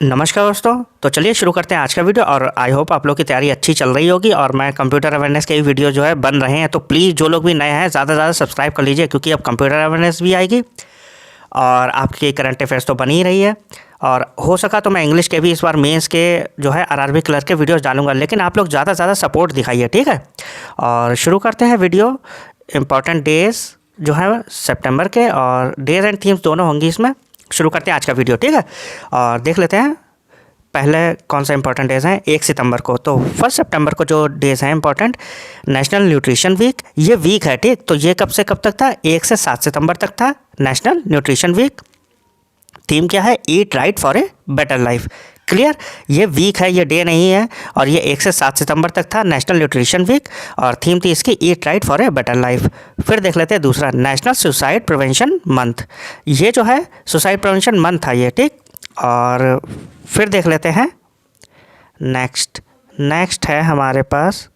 नमस्कार दोस्तों। तो चलिए शुरू करते हैं आज का वीडियो और आई होप आप लोग की तैयारी अच्छी चल रही होगी और मैं कंप्यूटर अवेयरनेस के वीडियो जो है बन रहे हैं, तो प्लीज़ जो लोग भी नए हैं ज़्यादा से ज़्यादा सब्सक्राइब कर लीजिए, क्योंकि अब कंप्यूटर अवेयरनेस भी आएगी और आपकी करंट अफेयर्स तो बनी ही रही है। और हो सका तो मैं इंग्लिश के भी इस बार मेंस के जो है आरआरबी क्लर्क के वीडियोज़ डालूंगा, लेकिन आप लोग ज़्यादा से ज़्यादा सपोर्ट दिखाइए, ठीक है। और शुरू करते हैं वीडियो। इम्पॉर्टेंट डेज़ जो है सितंबर के, और डेज एंड थीम्स दोनों होंगी इसमें। शुरू करते हैं आज का वीडियो, ठीक है। और देख लेते हैं पहले कौन सा इंपॉर्टेंट डेज़ हैं। 1 सितंबर को, तो 1 सितंबर को जो डेज़ हैं इंपॉर्टेंट, नेशनल न्यूट्रिशन वीक। ये वीक है, ठीक। तो ये कब से कब तक था? 1 से 7 सितंबर तक था नेशनल न्यूट्रिशन वीक। थीम क्या है? Eat right for a better life. Clear. ये वीक है, ये डे नहीं है। और ये 1 से 7 सितंबर तक था नेशनल न्यूट्रिशन वीक, और थीम थी इसकी eat right for a better life. फिर देख लेते हैं दूसरा, नेशनल सुसाइड प्रिवेंशन मंथ। ये जो है सुसाइड प्रिवेंशन मंथ था ये, ठीक। और फिर देख लेते हैं नेक्स्ट है हमारे पास,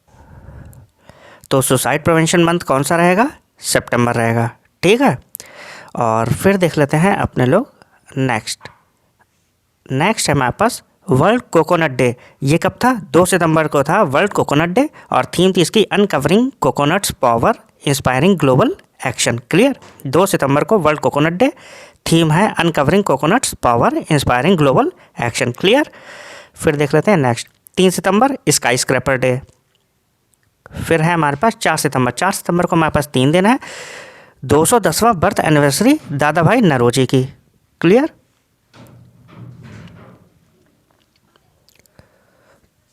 तो सुसाइड प्रिवेंशन मंथ कौन सा रहेगा? सितंबर रहेगा, ठीक है। और फिर देख लेते हैं अपने लोग नेक्स्ट है हमारे पास वर्ल्ड कोकोनट डे। ये कब था? 2 सितंबर को था वर्ल्ड कोकोनट डे, और थीम थी इसकी uncovering coconuts power inspiring global action. Clear. 2 सितंबर को वर्ल्ड कोकोनट डे, थीम है uncovering coconuts power inspiring global action. Clear. फिर देख लेते हैं नेक्स्ट, 3 सितंबर स्काई स्क्रैपर डे। फिर है हमारे पास 4 सितंबर को हमारे पास 3 दिन है, 210वां बर्थ एनिवर्सरी दादा भाई नौरोजी की। क्लियर।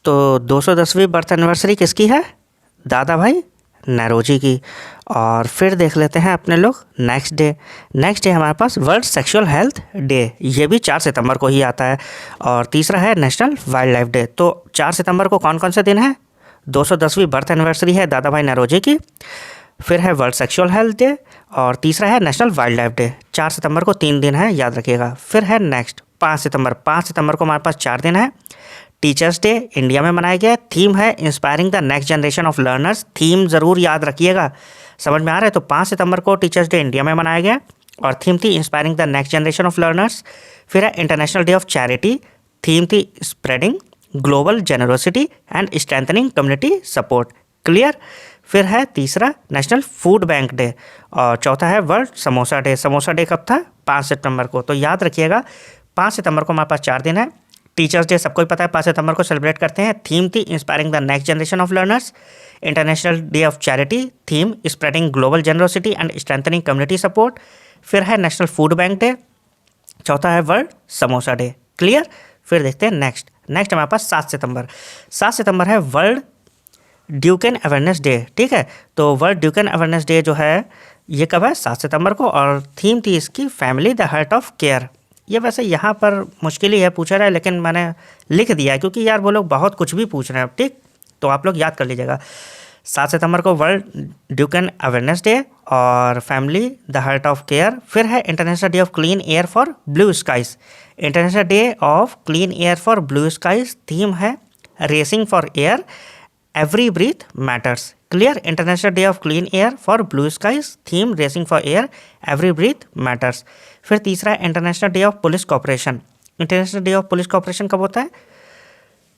तो 210वीं बर्थ एनिवर्सरी किसकी है? दादा भाई नौरोजी की। और फिर देख लेते हैं अपने लोग नेक्स्ट डे हमारे पास वर्ल्ड सेक्सुअल हेल्थ डे। ये भी 4 सितंबर को ही आता है। और तीसरा है नेशनल वाइल्ड लाइफ डे। तो 4 सितंबर को कौन कौन से दिन है? 210वीं बर्थ एनिवर्सरी है दादा भाई नौरोजी की, फिर है वर्ल्ड सेक्सुअल हेल्थ डे, और तीसरा है नेशनल वाइल्ड लाइफ डे। 4 सितंबर को 3 दिन है, याद रखिएगा। फिर है नेक्स्ट 5 सितंबर को हमारे पास 4 दिन है। टीचर्स डे इंडिया में मनाया गया। थीम है inspiring the next generation of learners. Theme ज़रूर याद रखिएगा, समझ में आ रहा है। तो 5 सितंबर को टीचर्स डे इंडिया में मनाया गया, और थीम थी inspiring the next generation of learners. फिर है international day of charity, theme थी spreading global generosity and strengthening community support. Clear. फिर है तीसरा नेशनल फूड बैंक डे, और चौथा है world samosa day. Samosa day कब था? 5 सितंबर को। तो याद रखिएगा 5 सितंबर को हमारे पास 4 दिन है। टीचर्स डे सबको ही पता है 5 सितंबर को सेलिब्रेट करते हैं। थीम थी inspiring the next generation of learners. International day of charity, theme spreading global generosity and strengthening community support. फिर है नेशनल फूड बैंक डे, चौथा है वर्ल्ड समोसा डे। क्लियर। फिर देखते हैं नेक्स्ट हमारे पास 7 सितंबर है वर्ल्ड ड्यूकेन अवेयरनेस डे, ठीक है। तो वर्ल्ड ड्यूकेन अवेयरनेस डे जो है ये कब है? 7 सितंबर को, और थीम थी इसकी family the heart of care. ये वैसे यहाँ पर मुश्किल ही है, पूछा रहा है, लेकिन मैंने लिख दिया है क्योंकि यार वो लोग बहुत कुछ भी पूछ रहे हैं, ठीक। तो आप लोग याद कर लीजिएगा 7 सितंबर को वर्ल्ड ड्यूकेन अवेयरनेस डे और family the heart of care. फिर है international day of clean air for blue skies. International day of clean air for blue skies, theme है racing for air every breath matters. Clear. International day of clean air for blue skies, theme racing for air every breath matters. फिर तीसरा है international day of police cooperation. International day of police cooperation कब होता है?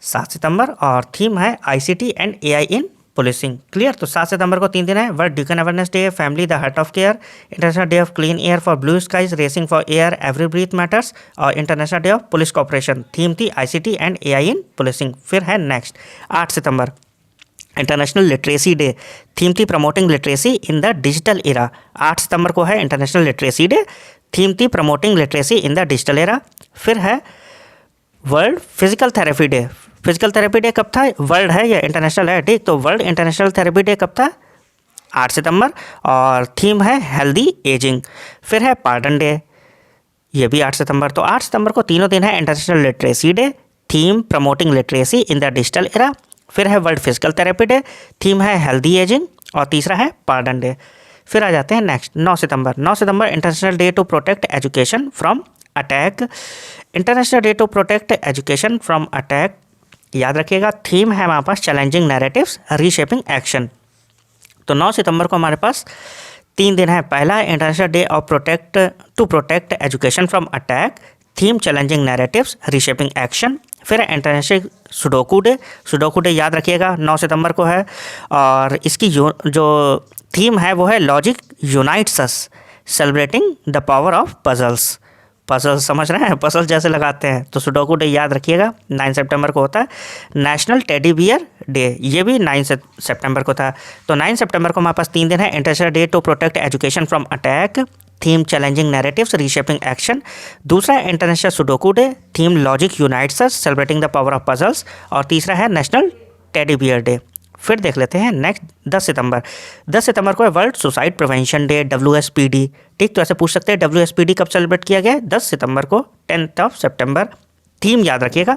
7 सितंबर, और theme है ICT and AI in policing. Clear. तो 7 सितंबर को 3 दिन है, world Duchenne awareness day, family the heart of care, international day of clean air for blue skies, racing for air every breath matters, और international day of police cooperation, theme थी ICT and AI in policing. फिर है next 8 सितंबर international literacy day, theme थी promoting literacy in the digital era. 8 सितंबर को है international literacy day, theme थी promoting literacy in the digital era. फिर है world physical therapy day. Physical therapy day कब था? वर्ल्ड है या इंटरनेशनल है, ठीक। तो वर्ल्ड इंटरनेशनल थेरेपी डे कब था? 8 सितंबर, और थीम है हेल्दी एजिंग। फिर है पार्डन डे, ये भी 8 सितंबर। तो 8 सितंबर को तीनों दिन है international literacy day, theme promoting literacy in the digital era. फिर है world physical therapy day, theme है हेल्दी एजिंग, और तीसरा है पार्डन डे। फिर आ जाते हैं नेक्स्ट 9 सितंबर international day to protect education from attack. International day to protect education from attack, याद रखिएगा। थीम है हमारे पास चैलेंजिंग नैरेटिव्स रीशेपिंग एक्शन। तो 9 सितंबर को हमारे पास 3 दिन है। पहला है international day of protect education from attack, theme challenging narratives reshaping action. फिर है international sudoku day. Sudoku day याद रखिएगा 9 सितंबर को है, और इसकी जो थीम है वो है logic unites us celebrating the power of puzzles. Puzzle समझ रहे हैं, पजल जैसे लगाते हैं, तो सुडोकू डे याद रखिएगा 9 सितंबर को होता है। नेशनल टेडी बियर डे, ये भी 9 सितंबर को था। तो 9 सितंबर को हमारे पास 3 दिन है। International day to protect education from attack, theme challenging narratives reshaping action. दूसरा है international sudoku day, theme logic unites us celebrating the power of puzzles. और तीसरा है नेशनल टेडी बियर डे। फिर देख लेते हैं नेक्स्ट 10 सितंबर। 10 सितंबर को है world suicide prevention day, WSPD। ठीक, तो ऐसे पूछ सकते हैं WSPD कब सेलिब्रेट किया गया है? 10 सितंबर को, 10 सितंबर। थीम याद रखिएगा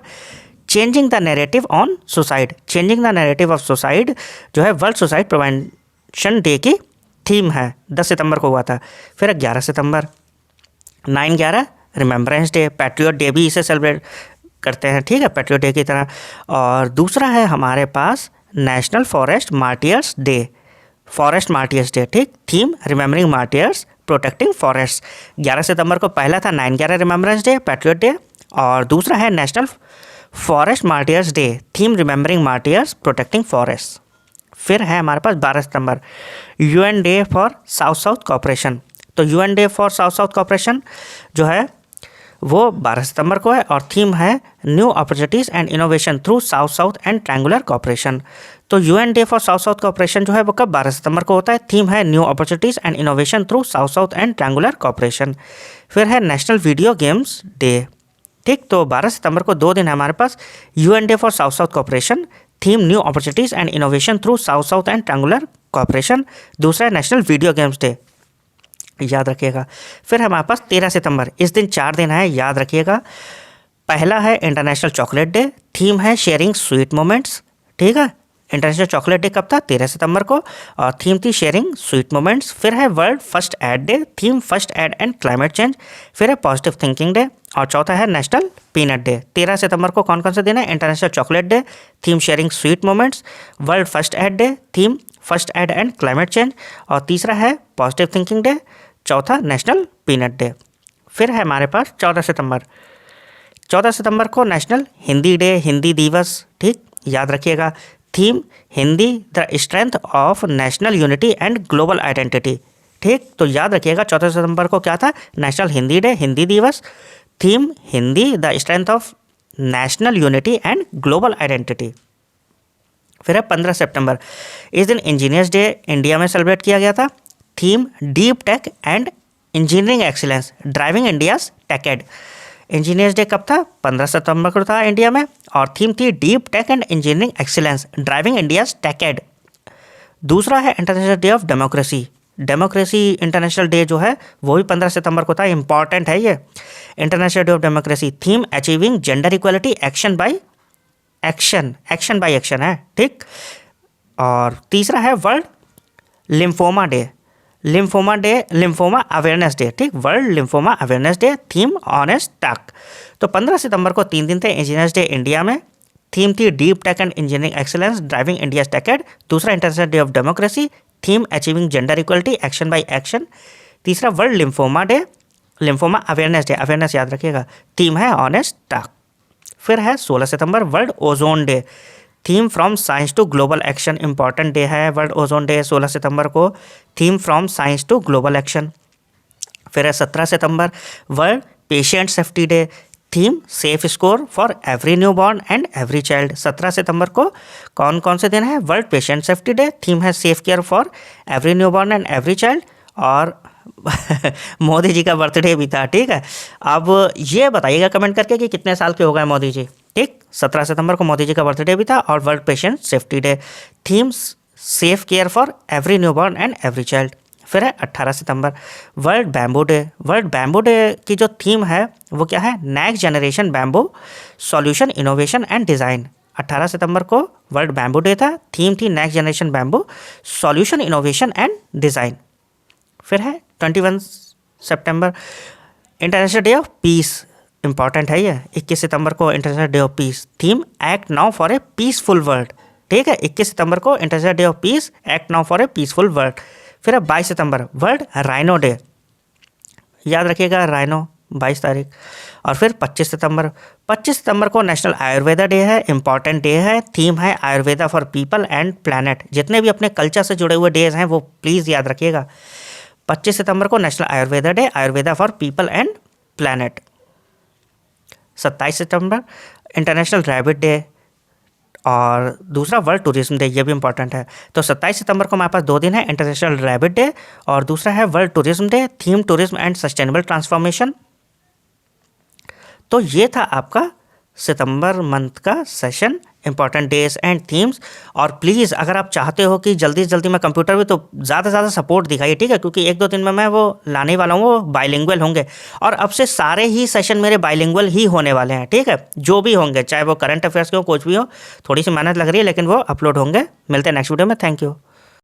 changing the narrative on suicide. Changing the narrative of suicide जो है वर्ल्ड सुसाइड प्रिवेंशन डे की थीम है, 10 सितंबर को हुआ था। फिर 11 सितंबर, 9/11 रिमेम्बरेंस डे, पैट्रियट डे भी इसे सेलिब्रेट करते हैं, ठीक है, पैट्रियट डे की तरह। और दूसरा है हमारे पास national forest martyrs day, forest martyrs day, ठीक, theme remembering martyrs protecting forest. 11 सितंबर को पहला था 9/11 रिमेम्बरेंस डे, पैट्रियट डे, और दूसरा है national forest martyrs day, theme remembering martyrs protecting forest. फिर है हमारे पास 12 सितंबर, UN day for south south cooperation. तो UN day for south south cooperation जो है वो 12 सितंबर को है, और थीम है new opportunities and innovation through south south and triangular cooperation. तो UN day for south south cooperation जो है वो कब 12 सितंबर को होता है, थीम है new opportunities and innovation through south south and triangular cooperation. फिर है नेशनल वीडियो गेम्स डे, ठीक, तो 12 सितंबर को 2 दिन है हमारे पास। UN day for south south cooperation, theme new opportunities and innovation through south south and triangular cooperation. दूसरा है नेशनल वीडियो गेम्स डे, याद रखिएगा। फिर हमारे पास 13 सितंबर, इस दिन 4 दिन है, याद रखिएगा। पहला है इंटरनेशनल चॉकलेट डे, थीम है शेयरिंग स्वीट मोमेंट्स, ठीक है। इंटरनेशनल चॉकलेट डे कब था? 13 सितंबर को, और थीम थी शेयरिंग स्वीट मोमेंट्स। फिर है world first aid day, theme first aid and climate change. फिर है पॉजिटिव थिंकिंग डे, और चौथा है नेशनल पीनट डे। 13 सितंबर को कौन कौन से दिन है? International chocolate day, theme sharing sweet moments, world first aid day, theme first aid and climate change, और तीसरा है पॉजिटिव थिंकिंग डे, चौथा नेशनल पीनट डे। फिर है हमारे पास 14 सितंबर। 14 सितंबर को नेशनल हिंदी डे, हिंदी दिवस, ठीक, याद रखिएगा। Theme Hindi the strength of national unity and global identity, ठीक, तो याद रखिएगा 14 सितंबर को क्या था? नेशनल हिंदी डे, हिंदी दिवस, theme Hindi the strength of national unity and global identity. फिर है 15 सितंबर, इस दिन इंजीनियर्स डे इंडिया में सेलिब्रेट किया गया था, theme deep tech and engineering excellence driving India's टेकेड। Engineers day कब था? 15 सितंबर को था इंडिया में, और थीम थी deep tech and engineering excellence driving India's techade. दूसरा है international day of democracy, democracy international day जो है वो भी 15 सितंबर को था, इंपॉर्टेंट है ये। International day of democracy, theme achieving gender equality action by action, action by action है, ठीक। और तीसरा है world lymphoma day, lymphoma day, lymphoma awareness day, ठीक, world lymphoma awareness day, theme honest talk. तो 15 सितंबर को 3 दिन थे इंजीनियर्स डे इंडिया में, थीम थी deep tech and engineering excellence driving India's techade. दूसरा international day of democracy, theme achieving gender equality action by action. तीसरा world lymphoma day, lymphoma awareness day, awareness याद रखिएगा, थीम है honest talk. फिर है 16 सितंबर world ozone day, theme from science to global action, important day है world ozone day 16 सितंबर को, theme from science to global action. फिर है 17 सितंबर world patient safety day, theme safe score for every newborn and every child. 17 सितंबर को कौन कौन से दिन है? World patient safety day, theme है safe care for every newborn and every child, और मोदी जी का बर्थडे भी था, ठीक है। अब ये बताइएगा कमेंट करके कि कितने साल के हो गए मोदी जी, ठीक। 17 सितंबर को मोदी जी का बर्थडे भी था, और world patient safety day, theme safe care for every newborn and every child. फिर है 18 सितंबर world bamboo day, world bamboo day की जो थीम है वो क्या है? Next generation bamboo solution innovation and design. 18 सितंबर को वर्ल्ड बैम्बू डे था, थीम थी next generation bamboo solution innovation and design. फिर है 21 सितंबर international day of peace, important है ये। 21 सितंबर को international day of piece, theme act now for a peaceful world, ठीक है। 21 सितंबर को international day of piece, act now for a peaceful world. फिर है 22 सितंबर वर्ल्ड राइनो डे, याद रखिएगा राइनो 22 तारीख। और फिर 25 सितंबर को नेशनल आयुर्वेदा डे है, इंपॉर्टेंट डे है, थीम है Ayurveda for people and planet. जितने भी अपने कल्चर से जुड़े हुए डेज हैं वो प्लीज़ याद रखिएगा। 25 सितंबर को national Ayurveda day, Ayurveda for people and planet. 27 September international rabbit day और दूसरा वर्ल्ड टूरिज्म डे, ये भी इंपॉर्टेंट है। तो 27 सितंबर को हमारे पास 2 दिन है, इंटरनेशनल रैबिट डे और दूसरा है world tourism day, theme tourism and sustainable transformation. तो ये था आपका सितंबर मंथ का session, important days and themes. और प्लीज़ अगर आप चाहते हो कि जल्दी से जल्दी मैं कंप्यूटर भी, तो ज़्यादा से ज़्यादा सपोर्ट दिखाइए, ठीक है, क्योंकि 1-2 दिन में मैं वो लाने वाला हूँ, वो बाइलिंगुअल होंगे। और अब से सारे ही सेशन मेरे बाइलिंगुअल ही होने वाले हैं, ठीक है, जो भी होंगे, चाहे वो करंट अफेयर्स के हो, कुछ भी हो। थोड़ी सी मेहनत लग रही है लेकिन वो अपलोड होंगे। मिलते हैं नेक्स्ट वीडियो में। Thank you.